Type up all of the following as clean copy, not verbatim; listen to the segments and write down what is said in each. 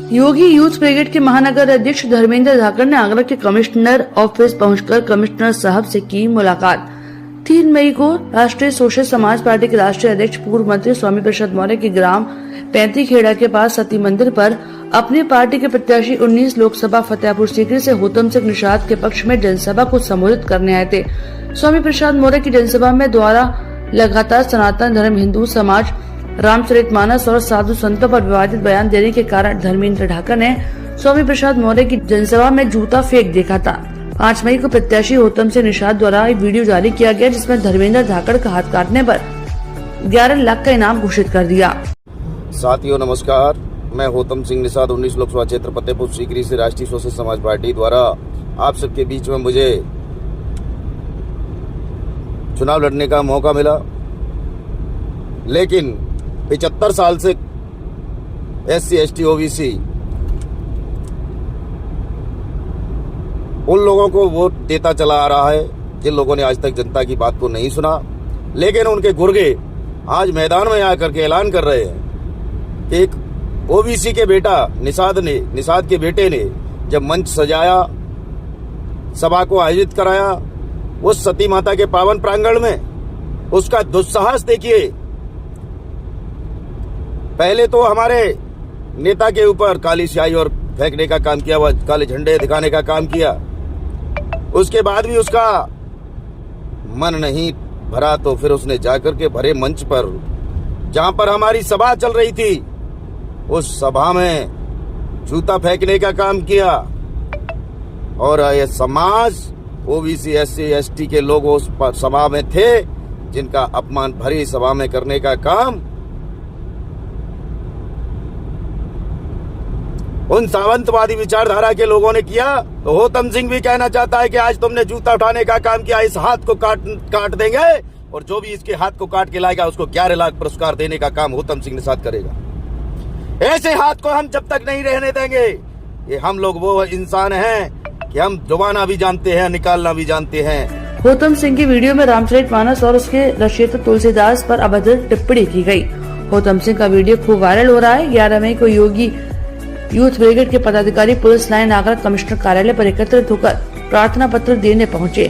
योगी youth brigade के महानगर अध्यक्ष धर्मेंद्र धाकड़ ने आगरा के कमिश्नर ऑफिस पहुंचकर कमिश्नर साहब से की मुलाकात। 3 मई को राष्ट्रीय सोशलिस्ट समाज पार्टी के राष्ट्रीय अध्यक्ष पूर्व मंत्री स्वामी प्रसाद मौर्य के ग्राम पैंतीखेड़ा के पास सती मंदिर पर अपनी पार्टी के प्रत्याशी 19 लोकसभा फतेहपुर सीकरी से होतम सिंह निषाद के पक्ष में जनसभा को संबोधित करने आए थे। स्वामी प्रसाद मौर्य की जनसभा में द्वारा लगातार सनातन धर्म, हिंदू समाज, रामचरितमानस और साधु संतों पर विवादित बयान देने के कारण धर्मेंद्र धाकड़ ने स्वामी प्रसाद मौर्य की जनसभा में जूता फेंक देखा था। 5 मई को प्रत्याशी होतम सिंह निषाद द्वारा एक वीडियो जारी किया गया जिसमें धर्मेंद्र धाकड़ का हाथ काटने पर 11 लाख का इनाम घोषित कर दिया। साथियों नमस्कार, मैं होतम सिंह निषाद 19 लोकसभा क्षेत्र फतेहपुर सीकरी से राष्ट्रीय सोशलिस्ट समाज पार्टी द्वारा आप सबके बीच में मुझे चुनाव लड़ने का मौका मिला, लेकिन 75 साल से SC ST OBC उन लोगों को वोट देता चला आ रहा है जिन लोगों ने आज तक जनता की बात को नहीं सुना। लेकिन उनके गुर्गे आज मैदान में आकर के ऐलान कर रहे हैं कि एक OBC के बेटा निषाद के बेटे ने जब मंच सजाया, सभा को आयोजित कराया उस सती माता के पावन प्रांगण में, उसका दुस्साहस देखिए। पहले तो हमारे नेता के ऊपर काली स्याही और फेंकने का काम किया, वह काले झंडे दिखाने का काम किया। उसके बाद भी उसका मन नहीं भरा तो फिर उसने जाकर के भरे मंच पर, जहां पर हमारी सभा चल रही थी, उस सभा में जूता फेंकने का काम किया। और ये समाज OBC SC ST के लोग उस सभा में थे जिनका अपमान भरी सभा में करने का काम उन सावंतवादी विचारधारा के लोगों ने किया। तो होतम सिंह भी कहना चाहता है कि आज तुमने जूता उठाने का काम किया, इस हाथ को काट देंगे और जो भी इसके हाथ को काट के लाएगा उसको 11 लाख पुरस्कार देने का काम होतम सिंह निषाद करेगा। ऐसे हाथ को हम जब तक नहीं रहने देंगे। ये हम लोग वो इंसान हैं कि हम जुबाना भी जानते हैं, निकालना भी जानते हैं। होतम सिंह की वीडियो में रामचरितमानस और उसके रचयिता तुलसीदास पर अभद्र टिप्पणी की गई। होतम सिंह का वीडियो खूब वायरल हो रहा है। 11 मई को योगी यूथ ब्रिगेड के पदाधिकारी पुलिस लाइन आगरा कमिश्नर कार्यालय पर एकत्रित होकर प्रार्थना पत्र देने पहुंचे।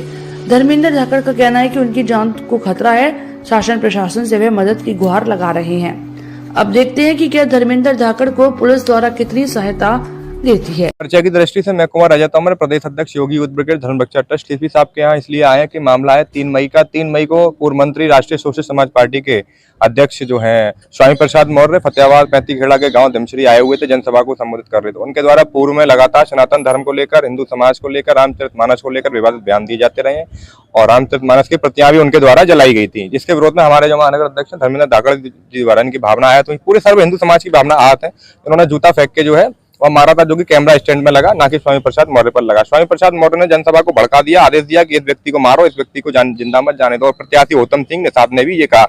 धर्मेंद्र धाकड़ का कहना है कि उनकी जान को खतरा है, शासन प्रशासन से वे मदद की गुहार लगा रहे हैं। अब देखते हैं कि क्या धर्मेंद्र धाकड़ को पुलिस द्वारा कितनी सहायता देती है। चर्चा की दृष्टि से मैं कुमार राजा तोमर, प्रदेश अध्यक्ष योगी यूथ ब्रिगेड धर्म रक्षा ट्रस्ट सीपी साहब के यहाँ इसलिए आए कि मामला है 3 मई का। 3 मई को पूर्व मंत्री राष्ट्रीय सोशलिस्ट समाज पार्टी के अध्यक्ष जो हैं स्वामी प्रसाद मौर्य फतेहाबाद पैंतीखेड़ा के गांव धमश्री आए हुए थे, जनसभा को संबोधित कर रहे थे। उनके द्वारा पूर्व में लगातार सनातन धर्म को लेकर, हिंदू समाज को लेकर, रामचरितमानस को लेकर विवादित बयान दिए जाते रहे और रामचरितमानस की प्रतियां भी उनके द्वारा जलाई गई थी, जिसके विरोध में हमारे जो महानगर अध्यक्ष धर्मेंद्र धाकड़ जी द्वारा इनकी भावना आया, तो पूरे सर्व हिंदू समाज की भावना आहत है। उन्होंने जूता फेंक के जो है वह मारा था, जो कि कैमरा स्टैंड में लगा, ना कि स्वामी प्रसाद मौर्य पर लगा। स्वामी प्रसाद मौर्य ने जनसभा को भड़का दिया, आदेश दिया कि इस व्यक्ति को मारो, इस व्यक्ति को जिंदा मत जाने दो। और प्रत्याशी होतम सिंह निषाद ने भी ये कहा,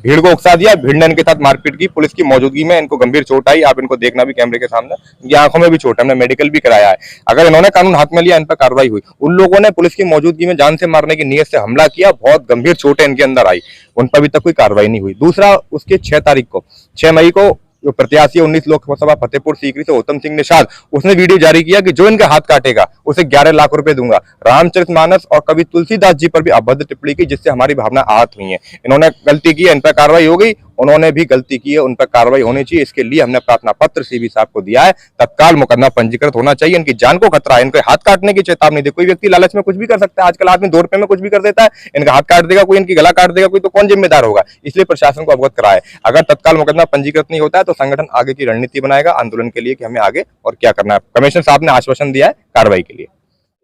भीड़ को उकसा दिया, भीड़ ने इनके साथ मारपीट की। पुलिस की मौजूदगी में इनको गंभीर चोट आई, आप इनको देखना भी कैमरे के सामने, इनकी आंखों में भी चोट है, हमने मेडिकल भी कराया है। अगर इन्होंने कानून हाथ में लिया, इन पर कार्रवाई हुई। उन लोगों ने पुलिस की मौजूदगी में जान से मारने की नीयत से हमला किया, बहुत गंभीर चोटें इनके अंदर आई, उन पर अभी तक कोई कार्रवाई नहीं हुई। दूसरा, उसके 6 मई को जो प्रत्याशी 19 लोकसभा फतेहपुर सीकरी से होतम सिंह निषाद, उसने वीडियो जारी किया कि जो इनका हाथ काटेगा उसे 11 लाख रुपए दूंगा। रामचरितमानस और कवि तुलसीदास जी पर भी अभद्र टिप्पणी की, जिससे हमारी भावना आहत हुई है। इन्होंने गलती की है, इन पर कार्रवाई हो गई, उन्होंने भी गलती की है, उन पर कार्रवाई होनी चाहिए। इसके लिए हमने प्रार्थना पत्र सीबी साहब को दिया है, तत्काल मुकदमा पंजीकृत होना चाहिए। इनकी जान को खतरा है, इनके हाथ काटने की चेतावनी दे। कोई व्यक्ति लालच में कुछ भी कर सकता है, आजकल आदमी 2 रुपए में कुछ भी कर देता है। इनका हाथ काट देगा कोई, इनकी गला काट देगा कोई, तो कौन जिम्मेदार होगा? इसलिए प्रशासन को अवगत कराए। अगर तत्काल मुकदमा पंजीकृत नहीं होता है तो संगठन आगे की रणनीति बनाएगा आंदोलन के लिए कि हमें आगे और क्या करना है। कमिश्नर साहब ने आश्वासन दिया है कार्रवाई के लिए।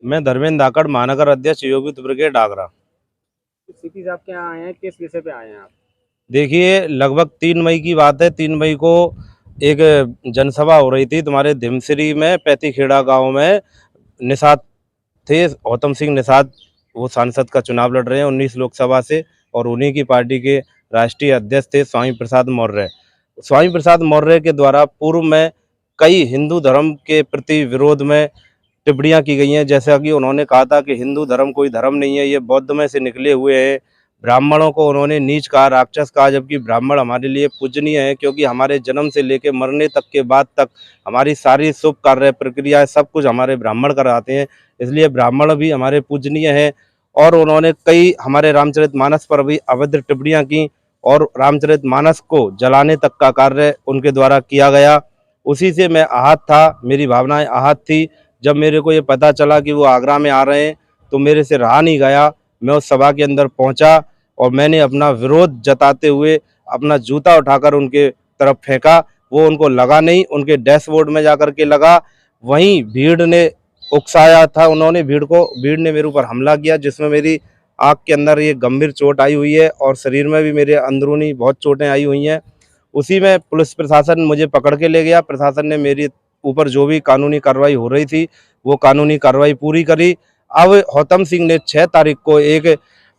मैं धर्मेंद्र धाकड़, महानगर अध्यक्ष योगी यूथ ब्रिगेड आगरा। सीपी साहब के यहाँ आए हैं, किस विषय पे आए हैं आप? देखिए, लगभग 3 मई की बात है। 3 मई को एक जनसभा हो रही थी तुम्हारे धमश्री में, पैंतीखेड़ा गांव में। निषाद थे, होतम सिंह निषाद, वो सांसद का चुनाव लड़ रहे हैं 19 लोकसभा से, और उन्हीं की पार्टी के राष्ट्रीय अध्यक्ष थे स्वामी प्रसाद मौर्य। स्वामी प्रसाद मौर्य के द्वारा पूर्व में कई हिंदू धर्म के प्रति विरोध में टिप्पणियां की गई हैं, जैसा कि उन्होंने कहा था कि हिंदू धर्म कोई धर्म नहीं है, ये बौद्ध में से निकले हुए हैं, ब्राह्मणों को उन्होंने नीच कहा, राक्षस कहा, जबकि ब्राह्मण हमारे लिए पूजनीय है, क्योंकि हमारे जन्म से लेकर मरने तक के बाद तक हमारी सारी शुभ कार्य प्रक्रियाएं सब कुछ हमारे ब्राह्मण कराते हैं। इसलिए ब्राह्मण भी हमारे पूजनीय हैं। और उन्होंने कई हमारे रामचरितमानस पर भी अभद्र टिप्पणियां की और रामचरितमानस को जलाने तक का कार्य उनके द्वारा किया गया। उसी से मैं आहत था, मेरी भावनाएं आहत थी। जब मेरे को ये पता चला कि वो आगरा में आ रहे हैं तो मेरे से रहा नहीं गया। मैं उस सभा के अंदर पहुंचा और मैंने अपना विरोध जताते हुए अपना जूता उठाकर उनके तरफ फेंका। वो उनको लगा नहीं, उनके डैशबोर्ड में जाकर के लगा। वहीं भीड़ ने उकसाया था, उन्होंने भीड़ ने मेरे ऊपर हमला किया, जिसमें मेरी आँख के अंदर ये गंभीर चोट आई हुई है और शरीर में भी मेरे अंदरूनी बहुत चोटें आई हुई हैं। उसी में पुलिस प्रशासन मुझे पकड़ के ले गया। प्रशासन ने मेरे ऊपर जो भी कानूनी कार्रवाई हो रही थी वो कानूनी कार्रवाई पूरी करी। अब गौतम सिंह ने 6 तारीख को एक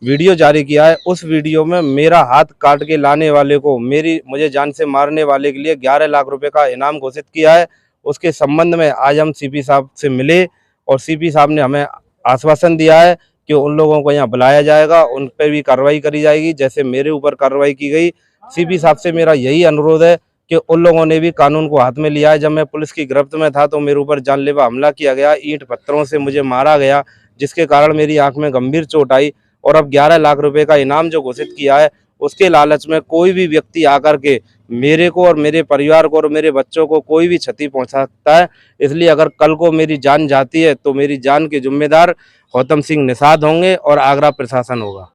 वीडियो जारी किया है। उस वीडियो में मेरा हाथ काट के लाने वाले को मुझे जान से मारने वाले के लिए 11 लाख रुपए का इनाम घोषित किया है। उसके संबंध में आज हम सीपी साहब से मिले और सीपी साहब ने हमें आश्वासन दिया है कि उन लोगों को यहाँ बुलाया जाएगा, उन पर भी कार्रवाई करी जाएगी जैसे मेरे ऊपर कार्रवाई की गई। सीपी साहब से मेरा यही अनुरोध है कि उन लोगों ने भी कानून को हाथ में लिया है। जब मैं पुलिस की गिरफ्त में था तो मेरे ऊपर जानलेवा हमला किया गया, ईंट पत्थरों से मुझे मारा गया, जिसके कारण मेरी आंख में गंभीर चोट आई। और अब 11 लाख रुपए का इनाम जो घोषित किया है उसके लालच में कोई भी व्यक्ति आकर के मेरे को और मेरे परिवार को और मेरे बच्चों को कोई भी क्षति पहुंचा सकता है। इसलिए अगर कल को मेरी जान जाती है तो मेरी जान के जिम्मेदार गौतम सिंह निषाद होंगे और आगरा प्रशासन होगा।